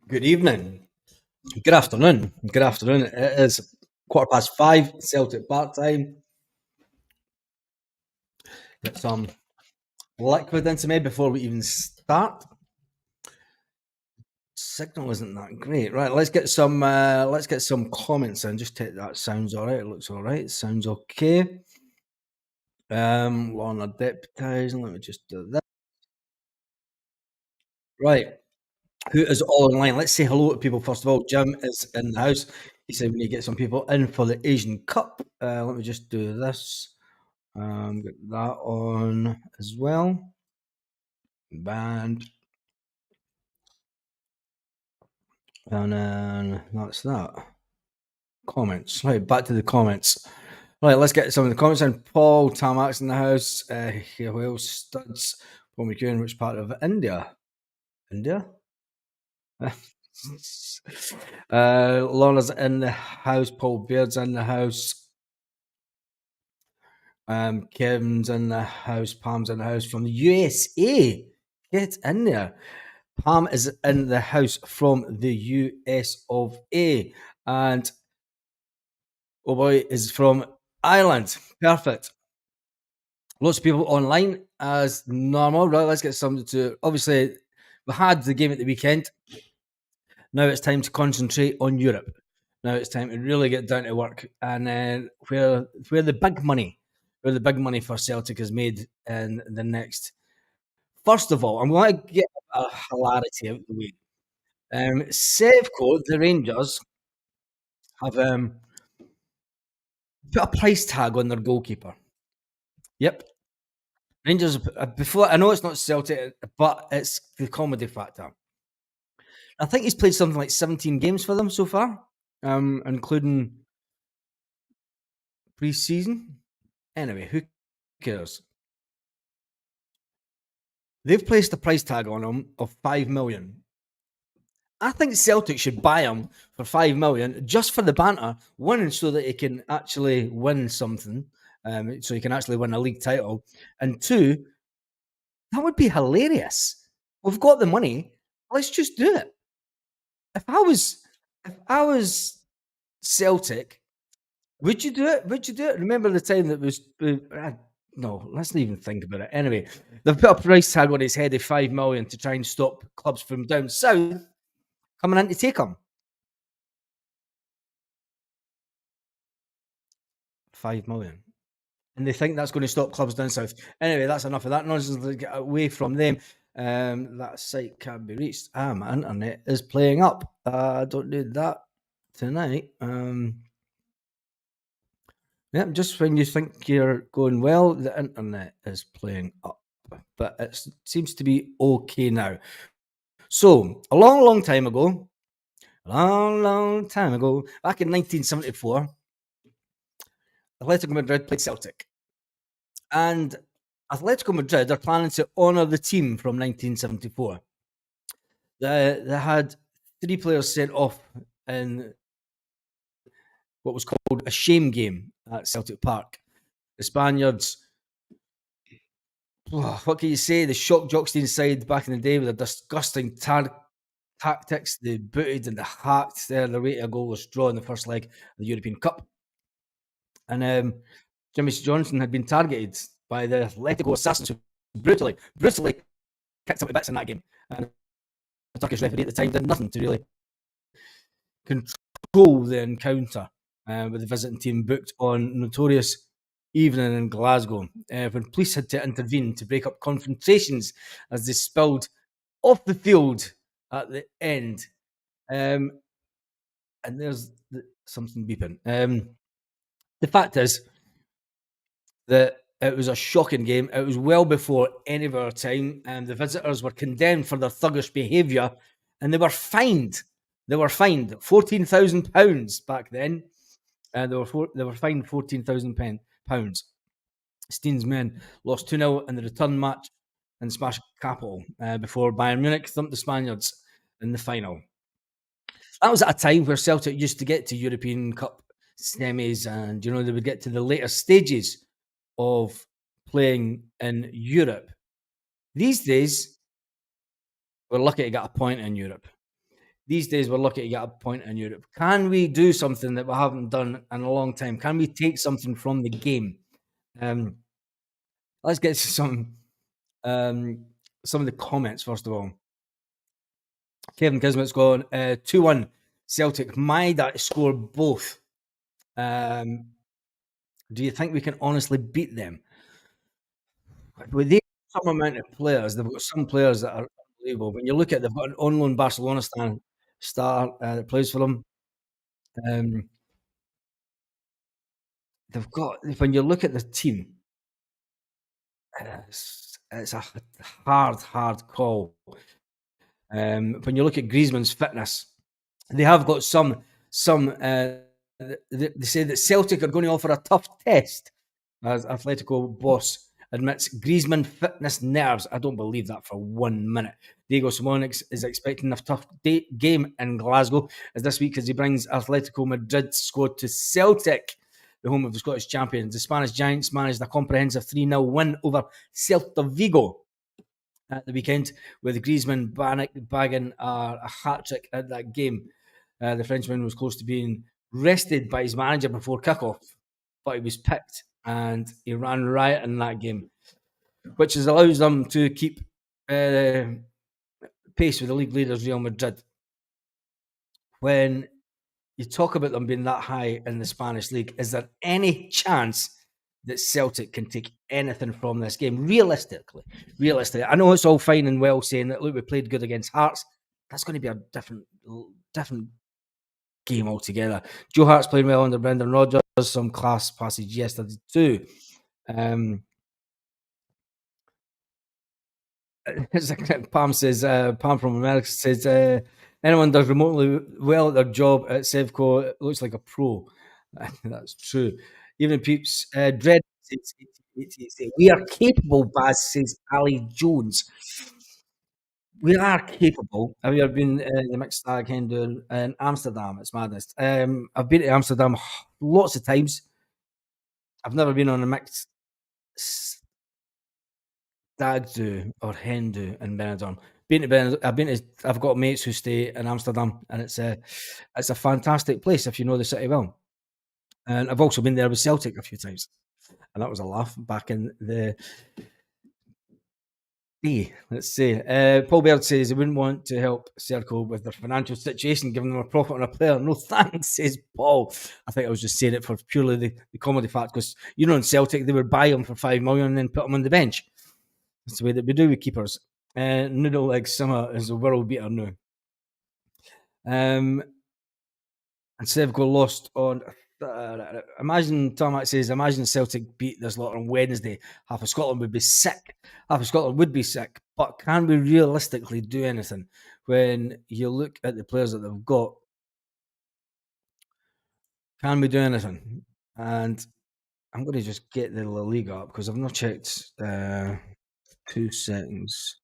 Good evening. Good afternoon. Good afternoon. It is 5:15 Celtic Park time. Get some liquid into me before we even start. Signal isn't that great. Right, let's get some comments in. Just take that. Sounds alright. It looks alright. Sounds okay. Lorna deputizing. Let me just do that. Right. Who is all online? Let's say hello to people first of all. Jim is in the house. He said we need to get some people in for the Asian Cup. Let me just do this. Get that on as well. Band. And then that's that. Comments. Right, back to the comments. Right, let's get some of the comments in. Paul Tamak's in the house. Who else? Studs. Paul McEwen, which part of India? India? Lorna's in the house. Paul Beard's in the house. Kevin's in the house. Pam's in the house from the USA. Get in there. Pam is in the house from the US of A. And oh boy is from Ireland. Perfect. Lots of people online as normal. Right, let's get something to. Obviously, we had the game at the weekend. Now it's time to concentrate on Europe. Now it's time to really get down to work. And where the big money, for Celtic is made in the next. First of all, I'm going to get a hilarity out the way. Sevco, the Rangers, have put a price tag on their goalkeeper. Yep. Rangers, before I know it's not Celtic, but it's the comedy factor. I think he's played something like 17 games for them so far, including pre-season. Anyway, who cares? They've placed a price tag on him of 5 million. I think Celtic should buy him for 5 million just for the banter. One, so that he can actually win something, so he can actually win a league title, and two, that would be hilarious. We've got the money. Let's just do it. If I was Celtic, would you do it? Would you do it? Remember the time that was no, let's not even think about it. Anyway, they've put a price tag on his head of 5 million to try and stop clubs from down south coming in to take him. 5 million. And they think that's going to stop clubs down south. Anyway, that's enough of that nonsense. Let's get away from them. That site can't be reached. My internet is playing up. I don't need that tonight. Yeah, just when you think you're going well, the internet is playing up. But it seems to be okay now. So, a long time ago, back in 1974, Atletico Madrid played Celtic. And Atletico Madrid are planning to honour the team from 1974. They had 3 players sent off in what was called a shame game at Celtic Park. The Spaniards, what can you say? The shock jocks inside back in the day with their disgusting tactics. They booted and they hacked their way to a goalless draw in the first leg of the European Cup. And Jimmy Johnson had been targeted by the Atletico assassins who brutally kicked him to bits in that game. And the Turkish referee at the time did nothing to really control the encounter with the visiting team booked on notorious evening in Glasgow, when police had to intervene to break up confrontations as they spilled off the field at the end. And there's something beeping. The fact is that it was a shocking game. It was well before any of our time, and the visitors were condemned for their thuggish behaviour, and they were fined. They were fined £14,000 back then. They were fined £14,000. Steen's men lost 2-0 in the return match in Smash Capital before Bayern Munich thumped the Spaniards in the final. That was at a time where Celtic used to get to European Cup semis, and they would get to the later stages of playing in Europe. These days, we're lucky to get a point in Europe. These days, we're lucky to get a point in Europe. Can we do something that we haven't done in a long time? Can we take something from the game? Um, let's get to um, some of the comments first of all. Kevin Kismet's gone 2-1 Celtic. My that score both. Do you think we can honestly beat them? With the some amount of players, they've got some players that are unbelievable. When you look at, they've got an on loan Barcelona star that plays for them. Um, they've got when you look at the team, it's a hard call. When you look at Griezmann's fitness, they have got some. They say that Celtic are going to offer a tough test, as Atletico boss admits Griezmann fitness nerves. I don't believe that for 1 minute. Diego Simone is expecting a tough game in Glasgow as this week as he brings Atletico Madrid squad to Celtic, the home of the Scottish champions. The Spanish Giants managed a comprehensive 3-0 win over Celta Vigo at the weekend, with Griezmann bagging a hat trick at that game. The Frenchman was close to being rested by his manager before kickoff, but he was picked and he ran riot in that game, which allows them to keep pace with the league leaders Real Madrid. When you talk about them being that high in the Spanish league, is there any chance that Celtic can take anything from this game? Realistically, I know it's all fine and well saying that, look, we played good against Hearts. That's going to be a different game altogether. Joe Hart's playing well under Brendan Rodgers. Some class passage yesterday too. Pam says, Pam from America says, anyone does remotely well at their job at Sevco, it looks like a pro. That's true. Even Peeps, Dread says, we are capable, Baz says Ali Jones. We are capable. Have you ever been the mixed stag hen in Amsterdam? It's madness. I've been to Amsterdam lots of times. I've never been on a mixed stag do or hen do in Benidorm. I've got mates who stay in Amsterdam, and it's a fantastic place if you know the city well. And I've also been there with Celtic a few times, and that was a laugh back in the day. Let's see. Paul Baird says he wouldn't want to help Circle with their financial situation, giving them a profit on a player. No thanks, says Paul. I think I was just saying it for purely the comedy fact, because in Celtic they would buy them for 5 million and then put them on the bench. That's the way that we do with keepers. Noodle Leg Summer is a world beater now. And Sevco lost on. Tarmac says, imagine Celtic beat this lot on Wednesday. Half of Scotland would be sick. But can we realistically do anything? When you look at the players that they've got, can we do anything? And I'm going to just get the La Liga up because I've not checked. 2 seconds.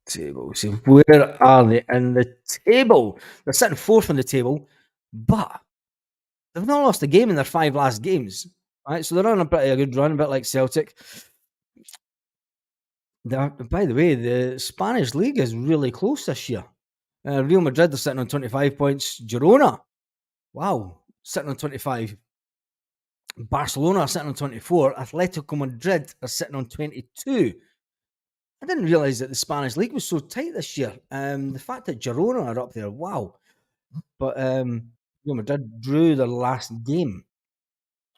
Table. See, where are they in the table? They're sitting fourth on the table, but they've not lost a game in their 5 last games. Right, so they're on a good run, a bit like Celtic. By the way, the Spanish league is really close this year. Real Madrid are sitting on 25 points. Girona, wow, sitting on 25. Barcelona are sitting on 24. Atletico Madrid are sitting on 22. I didn't realise that the Spanish league was so tight this year. The fact that Girona are up there, wow. But Real Madrid drew their last game,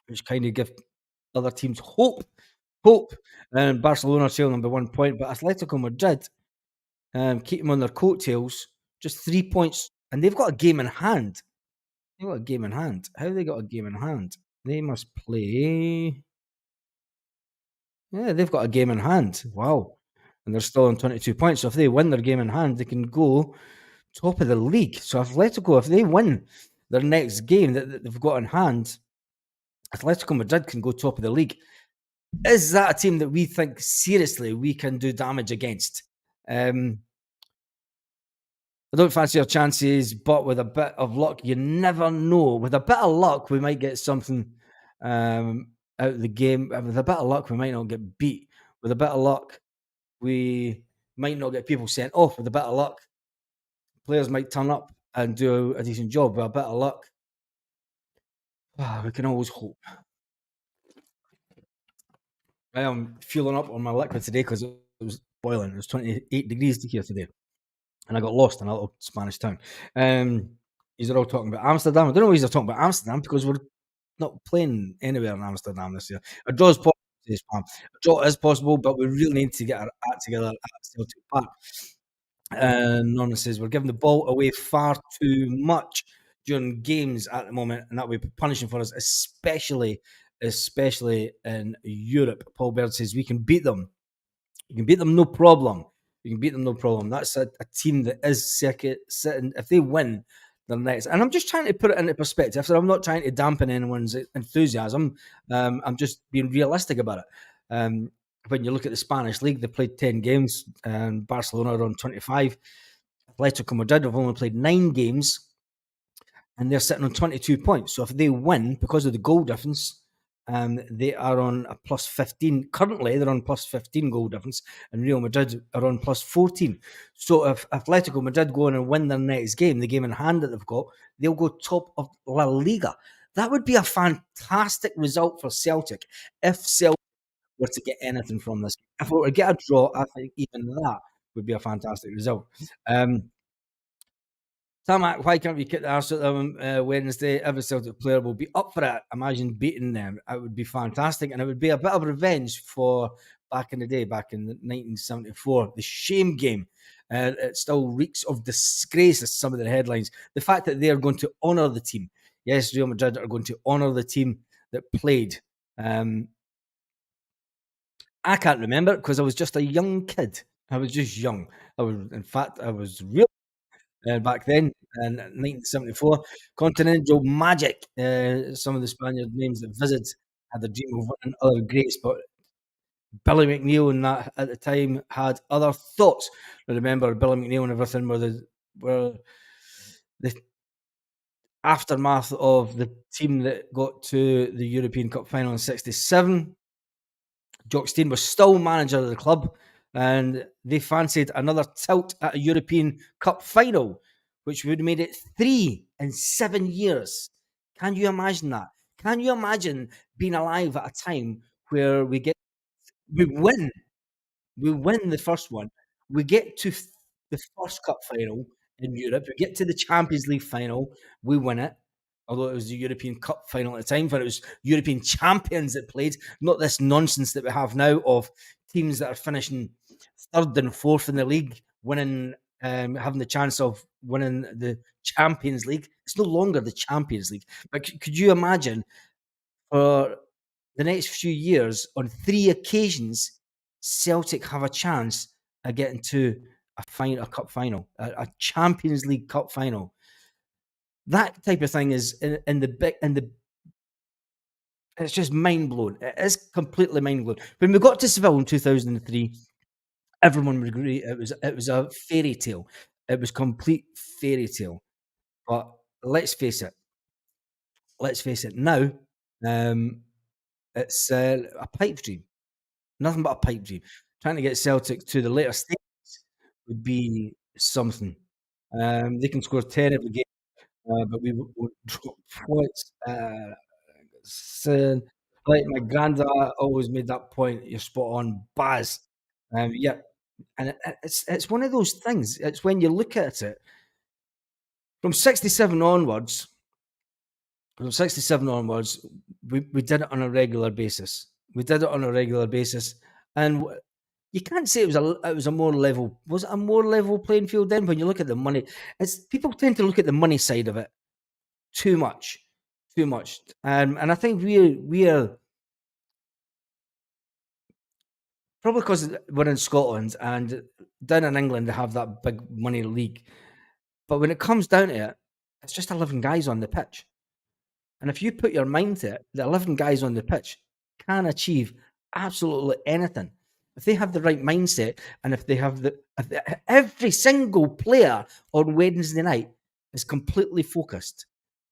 which kind of give other teams hope. And Barcelona trailing them by 1 point, but Atletico Madrid keep them on their coattails, just 3 points, and they've got a game in hand. How have they got a game in hand? They must play. Yeah, they've got a game in hand. Wow. And they're still on 22 points. So if they win their game in hand, they can go top of the league. So Atletico, if they win their next game that they've got in hand, Atletico Madrid can go top of the league. Is that a team that we think seriously we can do damage against? I don't fancy our chances, but with a bit of luck, you never know. With a bit of luck, we might get something out of the game. With a bit of luck, we might not get beat. With a bit of luck, we might not get people sent off. With a bit of luck, players might turn up and do a decent job. With a bit of luck, we can always hope. I am fueling up on my liquid today because it was boiling. It was 28 degrees here today, and I got lost in a little Spanish town. These are all talking about Amsterdam. I don't know why they're talking about Amsterdam because we're not playing anywhere in Amsterdam this year. A draw is possible, says Pam. A draw is possible, but we really need to get our act together at Celtic Park. Nonna says we're giving the ball away far too much during games at the moment, and that would be punishing for us, especially in Europe. Paul Baird says we can beat them. You can beat them, no problem. You can beat them, no problem. That's a team that is sitting. If they win, they're next. And I'm just trying to put it into perspective. So I'm not trying to dampen anyone's enthusiasm. I'm just being realistic about it. When you look at the Spanish league, they played 10 games, and Barcelona are on 25. Atletico Madrid have only played 9 games, and they're sitting on 22 points. So if they win because of the goal difference, they are on a plus 15. Currently, they're on plus 15 goal difference, and Real Madrid are on plus 14. So if Atletico Madrid go on and win their next game, the game in hand that they've got, they'll go top of La Liga. That would be a fantastic result for Celtic if Celtic were to get anything from this. If we were to get a draw, I think even that would be a fantastic result. Tarmac, why can't we kick the arse at them Wednesday? Every Celtic player will be up for it. Imagine beating them. It would be fantastic. And it would be a bit of revenge for back in the day, back in 1974. The shame game. It still reeks of disgrace as some of the headlines. The fact that they are going to honour the team. Yes, Real Madrid are going to honour the team that played. I can't remember because I was just a young kid. I was just young. I was real back then in 1974. Continental Magic. Some of the Spaniard names that visited had a dream of winning other greats, but Billy McNeil and that at the time had other thoughts. I remember Billy McNeil and everything were the aftermath of the team that got to the European Cup final in '67. Jock Stein was still manager of the club, and they fancied another tilt at a European Cup final, which would have made it 3 in 7 years. Can you imagine that? Can you imagine being alive at a time where we win the first one, we get to the first cup final in Europe, we get to the Champions League final, we win it. Although it was the European Cup final at the time, but it was European champions that played, not this nonsense that we have now of teams that are finishing third and fourth in the league, winning, having the chance of winning the Champions League. It's no longer the Champions League. But could you imagine for the next few years, on 3 occasions, Celtic have a chance of getting to a cup final, a Champions League cup final? That type of thing is in the big in the it's just mind blowing. It is completely mind blowing. When we got to Seville in 2003, everyone would agree it was a fairy tale. It was complete fairy tale. But let's face it. Let's face it. Now, um, it's a pipe dream. Nothing but a pipe dream. Trying to get Celtic to the later stages would be something. They can score 10 every game, but we would drop points. So, like my granddad always made that point. You're spot on, Baz. Yeah, and it's one of those things. It's when you look at it from '67 onwards. From '67 onwards, we did it on a regular basis. We did it on a regular basis, and you can't say it was a more level. Was it a more level playing field then? When you look at the money, it's people tend to look at the money side of it too much, too much. And I think we're probably because we're in Scotland and down in England they have that big money league. But when it comes down to it, it's just 11 guys on the pitch. And if you put your mind to it, the 11 guys on the pitch can achieve absolutely anything. If they have the right mindset and if they have every single player on Wednesday night is completely focused.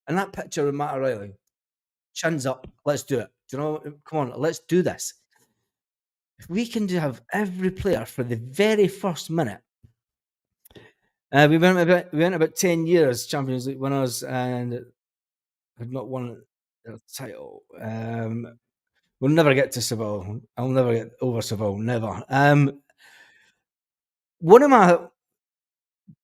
And that picture of Matt O'Reilly, chins up, let's do it. Do you know? Come on, let's do this. if we can do have every player for the very first minute, we went about 10 years Champions League winners and had not won a title. We'll never get to Seville. I'll never get over Seville, never. One of my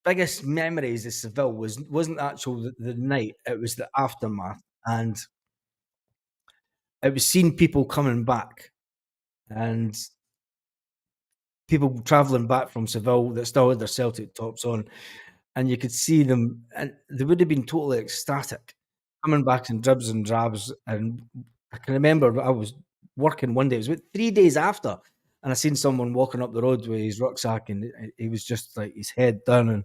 biggest memories of Seville wasn't actual the night, it was the aftermath, and it was seeing people coming back and people travelling back from Seville that still had their Celtic tops on, and you could see them, and they would have been totally ecstatic, coming back in dribs and drabs. And I can remember I was working one day, it was about 3 days after, and I seen someone walking up the road with his rucksack, and he was just like his head down, and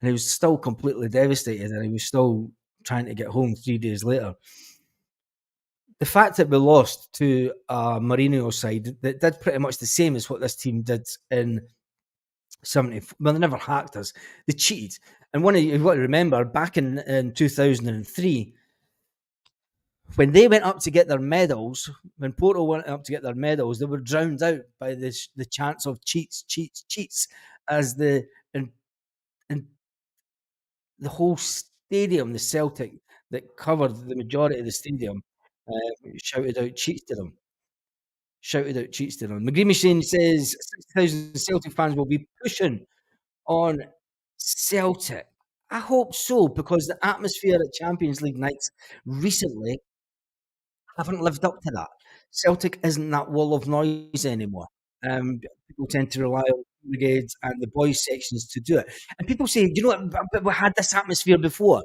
he was still completely devastated, and he was still trying to get home 3 days later. The fact that we lost to a Mourinho side that did pretty much the same as what this team did in 70, well, they never hacked us. They cheated. And one of you've got to remember back in 2003, when they went up to get their medals, when Porto went up to get their medals, they were drowned out by the chants of cheats, cheats, cheats, as and, and the whole stadium, the Celtic that covered the majority of the stadium, shouted out cheats to them. Shouted out cheats to them. McGree Machine says 60,000 Celtic fans will be pushing on Celtic. I hope so, because the atmosphere at Champions League nights recently haven't lived up to that. Celtic isn't that wall of noise anymore. People tend to rely on brigades and the boys sections to do it. And people say, "You know what? But we had this atmosphere before."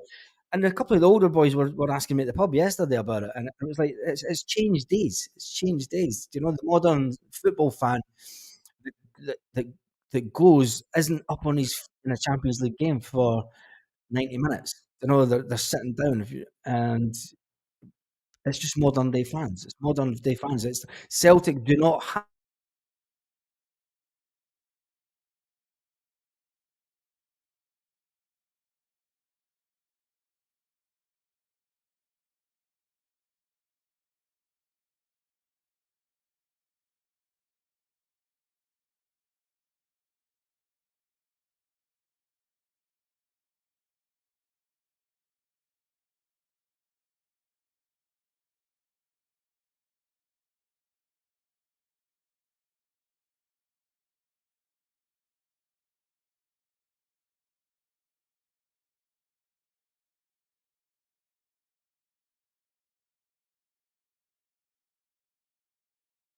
And a couple of the older boys were asking me at the pub yesterday about it, and it was like, it's changed days. It's changed days. You know, the modern football fan that that that goes isn't up on his in a Champions League game for 90 minutes. You know, they're sitting down if you and it's just modern day fans. It's modern day fans. It's Celtic do not